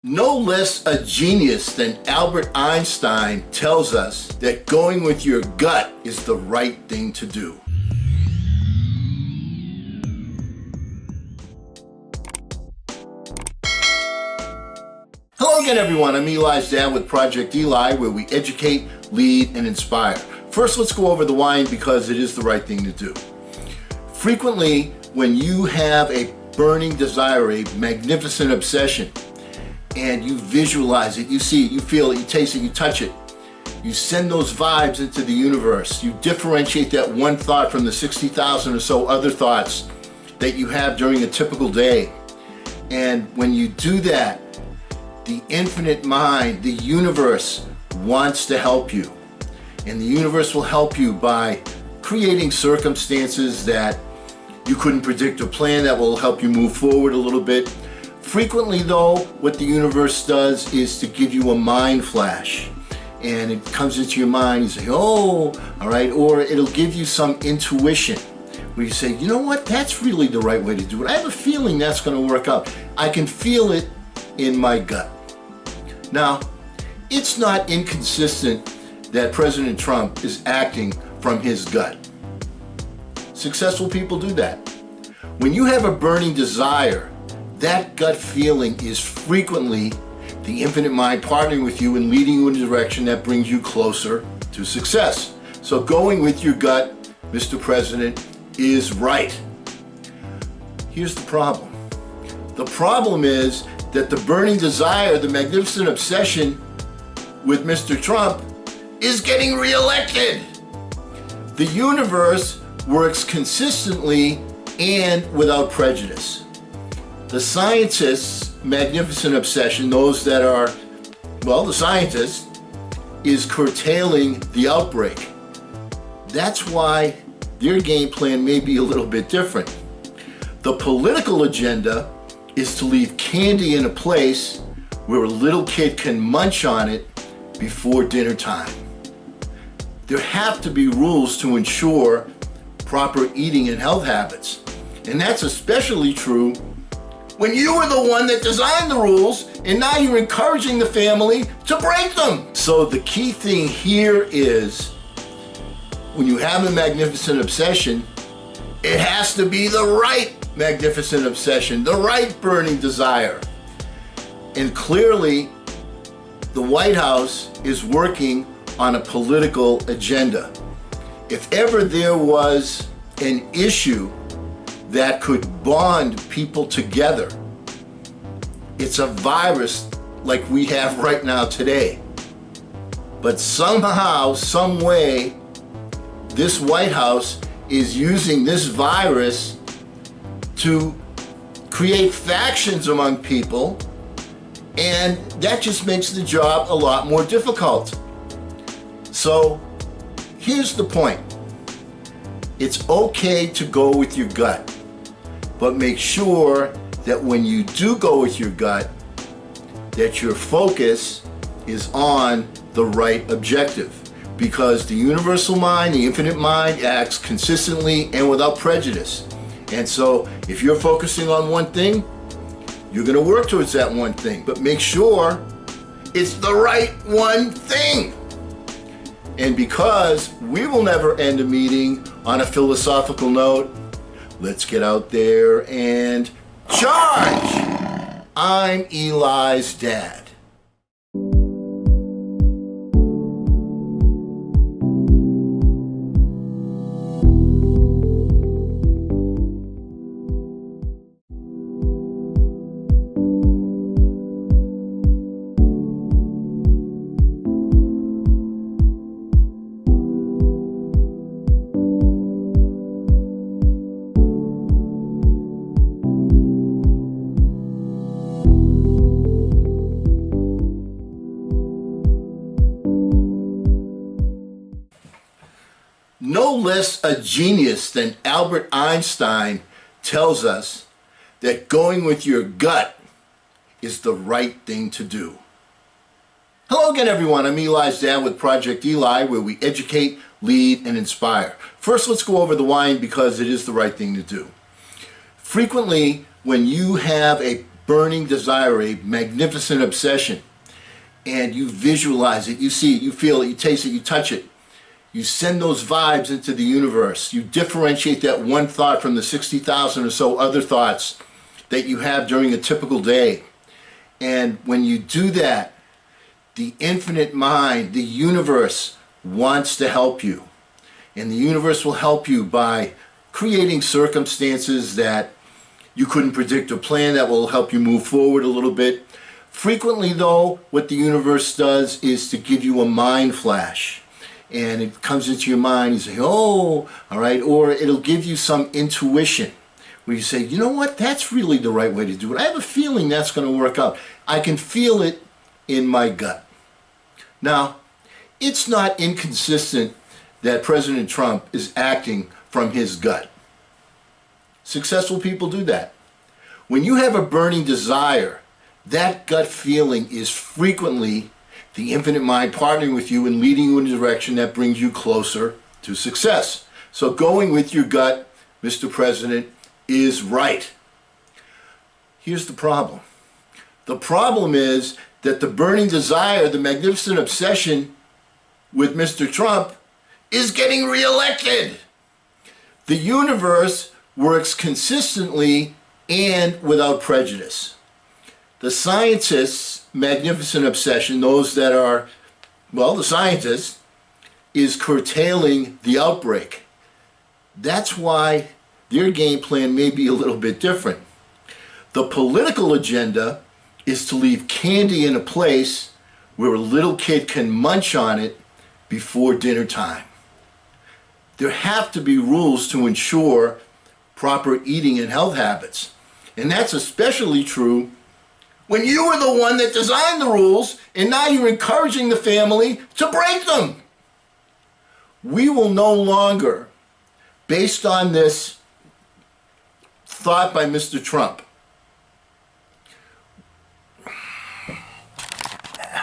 No less a genius than Albert Einstein tells us that going with your gut is the right thing to do. Hello again, everyone. I'm Eli's dad with Project Eli, where we educate, lead, and inspire. First, let's go over the why, because it is the right thing to do. Frequently, when you have a burning desire, a magnificent obsession, and you visualize it, you see it, you feel it, you taste it, you touch it, you send those vibes into the universe. You differentiate that one thought from the 60,000 or so other thoughts that you have during a typical day. And when you do that, the infinite mind, the universe, wants to help you. And the universe will help you by creating circumstances that you couldn't predict or plan that will help you move forward a little bit. Frequently though, what the universe does is to give you a mind flash. And it comes into your mind, you say, oh, all right, or it'll give you some intuition where you say, you know what, that's really the right way to do it. I have a feeling that's going to work out. I can feel it in my gut. Now, it's not inconsistent that President Trump is acting from his gut. Successful people do that. When you have a burning desire, that gut feeling is frequently the infinite mind partnering with you and leading you in a direction that brings you closer to success. So going with your gut, Mr. President, is right. Here's the problem. The problem is that the burning desire, the magnificent obsession with Mr. Trump is getting reelected. The universe works consistently and without prejudice. The scientists' magnificent obsession, those that are, well, the scientists, is curtailing the outbreak. That's why their game plan may be a little bit different. The political agenda is to leave candy in a place where a little kid can munch on it before dinner time. There have to be rules to ensure proper eating and health habits. And that's especially true when you were the one that designed the rules and now you're encouraging the family to break them. So the key thing here is when you have a magnificent obsession, it has to be the right magnificent obsession, the right burning desire. And clearly, the White House is working on a political agenda. If ever there was an issue that could bond people together, it's a virus like we have right now today. But somehow, some way, this White House is using this virus to create factions among people, and that just makes the job a lot more difficult. So here's the point. It's okay to go with your gut, but make sure that when you do go with your gut, that your focus is on the right objective. Because the universal mind, the infinite mind, acts consistently and without prejudice. And so if you're focusing on one thing, you're going to work towards that one thing. But make sure it's the right one thing. And because we will never end a meeting on a philosophical note, let's get out there and charge! I'm Eli's dad. No less a genius than Albert Einstein tells us that going with your gut is the right thing to do. Hello again, everyone. I'm Eli's dad with Project Eli, where we educate, lead, and inspire. First, let's go over the why, because it is the right thing to do. Frequently, when you have a burning desire, a magnificent obsession, and you visualize it, you see it, you feel it, you taste it, you touch it. You send those vibes into the universe. You differentiate that one thought from the 60,000 or so other thoughts that you have during a typical day. And when you do that, the infinite mind, the universe, wants to help you. And the universe will help you by creating circumstances that you couldn't predict or plan that will help you move forward a little bit. Frequently though, what the universe does is to give you a mind flash. And it comes into your mind, you say, oh, all right, or it'll give you some intuition where you say, you know what, that's really the right way to do it. I have a feeling that's going to work out. I can feel it in my gut. Now, it's not inconsistent that President Trump is acting from his gut. Successful people do that. When you have a burning desire, that gut feeling is frequently the infinite mind partnering with you and leading you in a direction that brings you closer to success. So going with your gut, Mr. President, is right. Here's the problem. The problem is that the burning desire, the magnificent obsession with Mr. Trump is getting reelected. The universe works consistently and without prejudice. The scientists' magnificent obsession, those that are, well, the scientists, is curtailing the outbreak. That's why their game plan may be a little bit different. The political agenda is to leave candy in a place where a little kid can munch on it before dinner time. There have to be rules to ensure proper eating and health habits. And that's especially true when you were the one that designed the rules and now you're encouraging the family to break them. We will no longer, based on this thought by Mr. Trump,